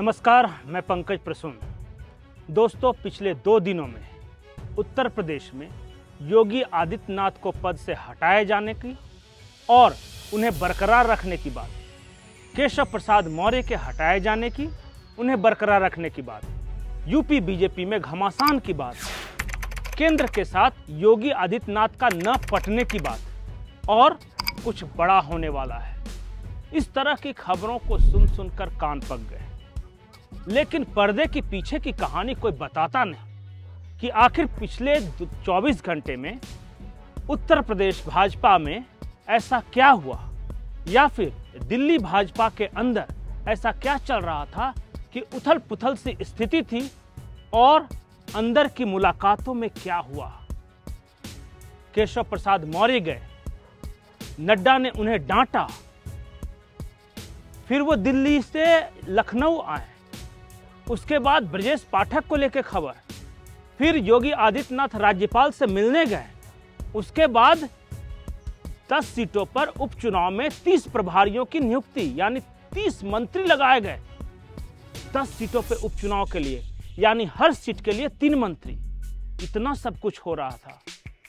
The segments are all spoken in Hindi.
नमस्कार, मैं पंकज प्रसून। दोस्तों, पिछले 2 दिनों में उत्तर प्रदेश में योगी आदित्यनाथ को पद से हटाए जाने की और उन्हें बरकरार रखने की बात, केशव प्रसाद मौर्य के हटाए जाने की, उन्हें बरकरार रखने की बात, यूपी बीजेपी में घमासान की बात, केंद्र के साथ योगी आदित्यनाथ का न पटने की बात और कुछ बड़ा होने वाला है। इस तरह की खबरों को सुन सुनकर कान पक गए, लेकिन पर्दे के पीछे की कहानी कोई बताता नहीं कि आखिर पिछले 24 घंटे में उत्तर प्रदेश भाजपा में ऐसा क्या हुआ, या फिर दिल्ली भाजपा के अंदर ऐसा क्या चल रहा था कि उथल पुथल सी स्थिति थी और अंदर की मुलाकातों में क्या हुआ। केशव प्रसाद मौर्य गए, नड्डा ने उन्हें डांटा, फिर वो दिल्ली से लखनऊ आए, उसके बाद ब्रजेश पाठक को लेकर खबर, फिर योगी आदित्यनाथ राज्यपाल से मिलने गए, उसके बाद 10 सीटों पर उपचुनाव में 30 प्रभारियों की नियुक्ति, यानी 30 मंत्री लगाए गए 10 सीटों पर उपचुनाव के लिए, यानी हर सीट के लिए 3 मंत्री। इतना सब कुछ हो रहा था,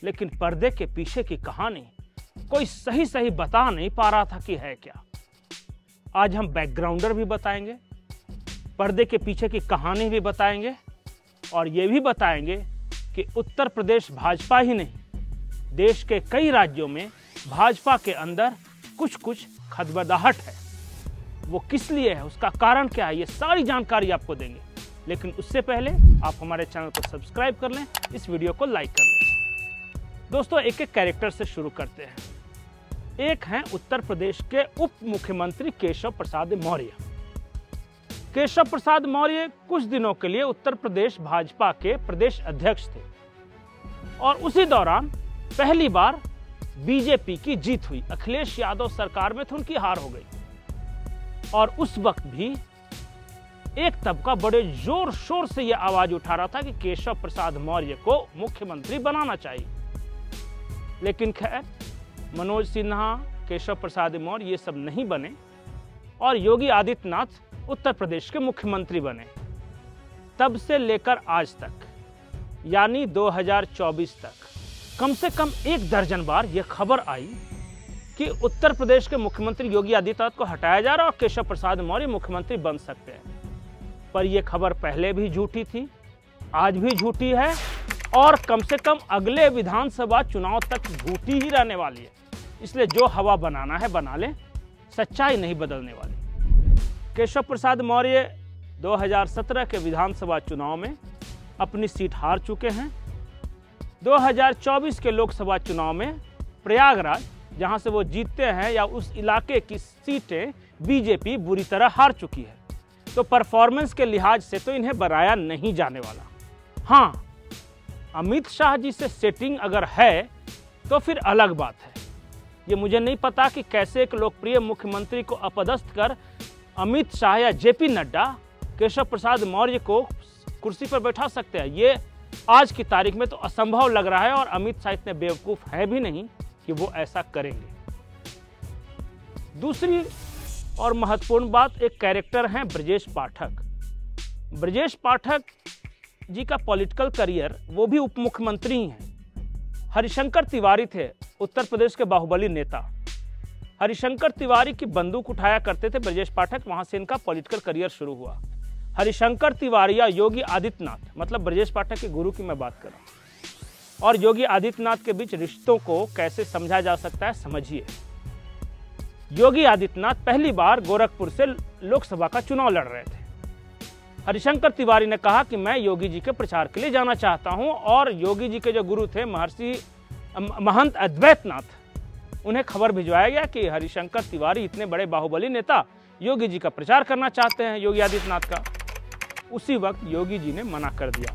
लेकिन पर्दे के पीछे की कहानी कोई सही बता नहीं पा रहा था कि है क्या। आज हम बैकग्राउंडर भी बताएंगे, पर्दे के पीछे की कहानी भी बताएंगे और ये भी बताएंगे कि उत्तर प्रदेश भाजपा ही नहीं, देश के कई राज्यों में भाजपा के अंदर कुछ खदबदाहट है। वो किस लिए है, उसका कारण क्या है, ये सारी जानकारी आपको देंगे। लेकिन उससे पहले आप हमारे चैनल को सब्सक्राइब कर लें, इस वीडियो को लाइक कर लें। दोस्तों, एक एक कैरेक्टर से शुरू करते हैं। एक हैं उत्तर प्रदेश के उप मुख्यमंत्री केशव प्रसाद मौर्य। केशव प्रसाद मौर्य कुछ दिनों के लिए उत्तर प्रदेश भाजपा के प्रदेश अध्यक्ष थे और उसी दौरान पहली बार बीजेपी की जीत हुई। अखिलेश यादव सरकार में तो उनकी हार हो गई और उस वक्त भी एक तबका बड़े जोर शोर से यह आवाज उठा रहा था कि केशव प्रसाद मौर्य को मुख्यमंत्री बनाना चाहिए। लेकिन खैर, मनोज सिन्हा, केशव प्रसाद मौर्य ये सब नहीं बने और योगी आदित्यनाथ उत्तर प्रदेश के मुख्यमंत्री बने। तब से लेकर आज तक, यानी 2024 तक, कम से कम 1 दर्जन बार यह खबर आई कि उत्तर प्रदेश के मुख्यमंत्री योगी आदित्यनाथ को हटाया जा रहा है और केशव प्रसाद मौर्य मुख्यमंत्री बन सकते हैं। पर यह खबर पहले भी झूठी थी, आज भी झूठी है और कम से कम अगले विधानसभा चुनाव तक झूठी ही रहने वाली है। इसलिए जो हवा बनाना है बना लें, सच्चाई नहीं बदलने वाली। केशव प्रसाद मौर्य 2017 के विधानसभा चुनाव में अपनी सीट हार चुके हैं। 2024 के लोकसभा चुनाव में प्रयागराज, जहां से वो जीतते हैं, या उस इलाके की सीटें बीजेपी बुरी तरह हार चुकी है। तो परफॉर्मेंस के लिहाज से तो इन्हें बनाया नहीं जाने वाला। हाँ, अमित शाह जी से सेटिंग अगर है तो फिर अलग बात है। ये मुझे नहीं पता कि कैसे एक लोकप्रिय मुख्यमंत्री को अपदस्थ कर अमित शाह या जेपी नड्डा केशव प्रसाद मौर्य को कुर्सी पर बैठा सकते हैं। ये आज की तारीख में तो असंभव लग रहा है और अमित शाह इतने बेवकूफ है भी नहीं कि वो ऐसा करेंगे। दूसरी और महत्वपूर्ण बात, एक कैरेक्टर हैं ब्रजेश पाठक। ब्रजेश पाठक जी का पॉलिटिकल करियर, वो भी उप मुख्यमंत्री ही हैं। हरिशंकर तिवारी थे उत्तर प्रदेश के बाहुबली नेता। हरिशंकर तिवारी की बंदूक उठाया करते थे ब्रजेश पाठक, वहां से इनका पॉलिटिकल करियर शुरू हुआ। हरिशंकर तिवारी या योगी आदित्यनाथ, मतलब ब्रजेश पाठक के गुरु की मैं बात कर रहा हूं, और योगी आदित्यनाथ के बीच रिश्तों को कैसे समझा जा सकता है, समझिए। योगी आदित्यनाथ पहली बार गोरखपुर से लोकसभा का चुनाव लड़ रहे थे। हरिशंकर तिवारी ने कहा कि मैं योगी जी के प्रचार के लिए जाना चाहता हूं, और योगी जी के जो गुरु थे महर्षि महंत अद्वैतनाथ, उन्हें खबर भिजवाया गया कि हरिशंकर तिवारी इतने बड़े बाहुबली नेता योगी जी का प्रचार करना चाहते हैं, योगी आदित्यनाथ का। उसी वक्त योगी जी ने मना कर दिया,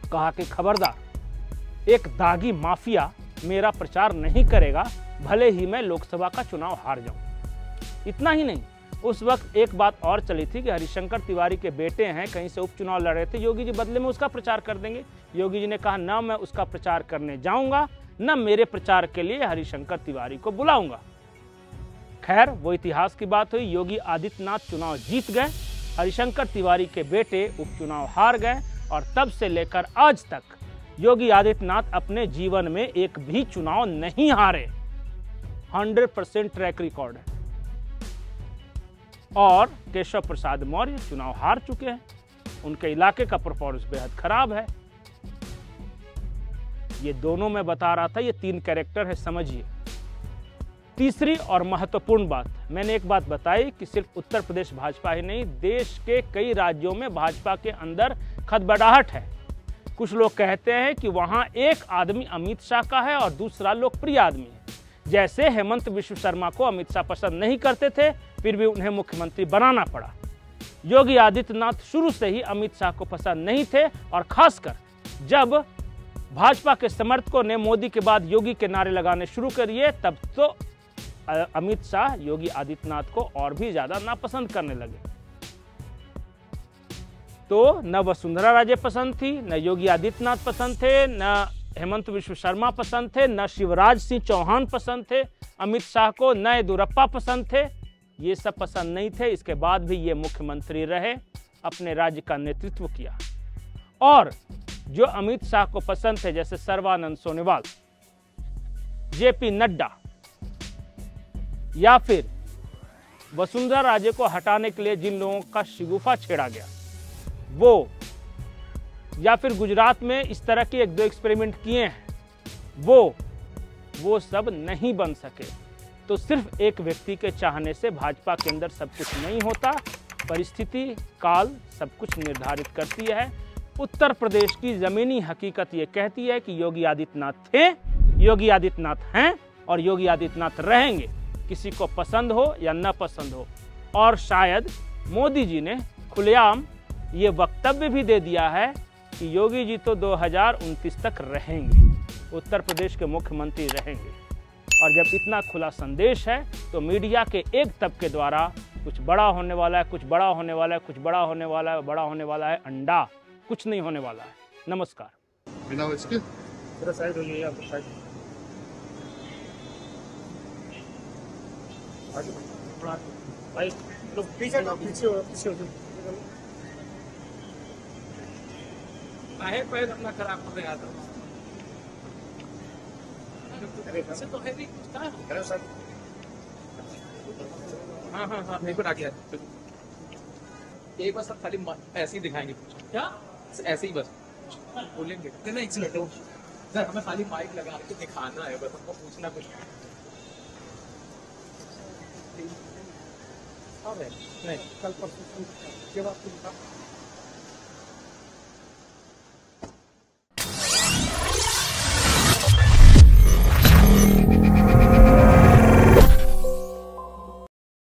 कहा कि खबरदार, एक दागी माफिया मेरा प्रचार नहीं करेगा, भले ही मैं लोकसभा का चुनाव हार जाऊं। इतना ही नहीं, उस वक्त एक बात और चली थी कि हरिशंकर तिवारी के बेटे हैं, कहीं से उपचुनाव लड़ रहे थे, योगी जी बदले में उसका प्रचार कर देंगे। योगी जी ने कहा, ना मैं उसका प्रचार करने जाऊंगा, न मेरे प्रचार के लिए हरिशंकर तिवारी को बुलाऊंगा। खैर, वो इतिहास की बात हुई। योगी आदित्यनाथ चुनाव जीत गए हरिशंकर तिवारी के बेटे उपचुनाव हार गए और तब से लेकर आज तक योगी आदित्यनाथ अपने जीवन में एक भी चुनाव नहीं हारे। 100% ट्रैक रिकॉर्ड है। और केशव प्रसाद मौर्य चुनाव हार चुके हैं, उनके इलाके का परफॉर्मेंस बेहद खराब है। ये दोनों मैं बता रहा था, ये 3 कैरेक्टर है, समझिए। तीसरी और महत्वपूर्ण बात, मैंने एक बात बताई कि सिर्फ उत्तर प्रदेश भाजपा ही नहीं, देश के कई राज्यों में भाजपा के अंदर खदबदाहट है। कुछ लोग कहते हैं कि वहां एक आदमी अमित शाह का है और दूसरा लोकप्रिय आदमी है। जैसे हेमंत विश्व शर्मा को अमित शाह पसंद नहीं करते थे, फिर भी उन्हें मुख्यमंत्री बनाना पड़ा। योगी आदित्यनाथ शुरू से ही अमित शाह को पसंद नहीं थे और खासकर जब भाजपा के समर्थकों ने मोदी के बाद योगी के नारे लगाने शुरू करिए, तब तो अमित शाह योगी आदित्यनाथ को और भी ज्यादा नापसंद करने लगे। तो न वसुंधरा राजे पसंद थी, न योगी आदित्यनाथ पसंद थे, न हेमंत विश्व शर्मा पसंद थे, न शिवराज सिंह चौहान पसंद थे अमित शाह को, न येदियुरप्पा पसंद थे। ये सब पसंद नहीं थे। इसके बाद भी ये मुख्यमंत्री रहे, अपने राज्य का नेतृत्व किया। और जो अमित शाह को पसंद थे, जैसे सर्बानंद सोनोवाल, जेपी नड्डा, या फिर वसुंधरा राजे को हटाने के लिए जिन लोगों का शिगुफा छेड़ा गया वो, या फिर गुजरात में इस तरह के 1-2 एक्सपेरिमेंट किए हैं वो सब नहीं बन सके। तो सिर्फ एक व्यक्ति के चाहने से भाजपा के अंदर सब कुछ नहीं होता। परिस्थिति, काल सब कुछ निर्धारित करती है। उत्तर प्रदेश की जमीनी हकीकत ये कहती है कि योगी आदित्यनाथ थे, योगी आदित्यनाथ हैं और योगी आदित्यनाथ रहेंगे, किसी को पसंद हो या न पसंद हो। और शायद मोदी जी ने खुलेआम ये वक्तव्य भी दे दिया है कि योगी जी तो 2029 तक रहेंगे, उत्तर प्रदेश के मुख्यमंत्री रहेंगे। और जब इतना खुला संदेश है तो मीडिया के एक तबके द्वारा कुछ बड़ा होने वाला है, कुछ बड़ा होने वाला है, कुछ बड़ा होने वाला है, बड़ा होने वाला है अंडा, कुछ नहीं होने वाला है। नमस्कार। बिना इसके साइड हो जाइए, आप साइड भाई लोग पीछे हो पैर अपना खराब कर देगा। तो तो है भी कुछ था। Hello sir. हाँ मेरे को आ गया। एक बस खाली ऐसे ही दिखाएंगे कुछ, क्या ऐसे ही बस बोलेंगे नहीं सर, हमें खाली माइक लगा के दिखाना है, बस हमको पूछना कुछ नहीं। कल परसों जब आपको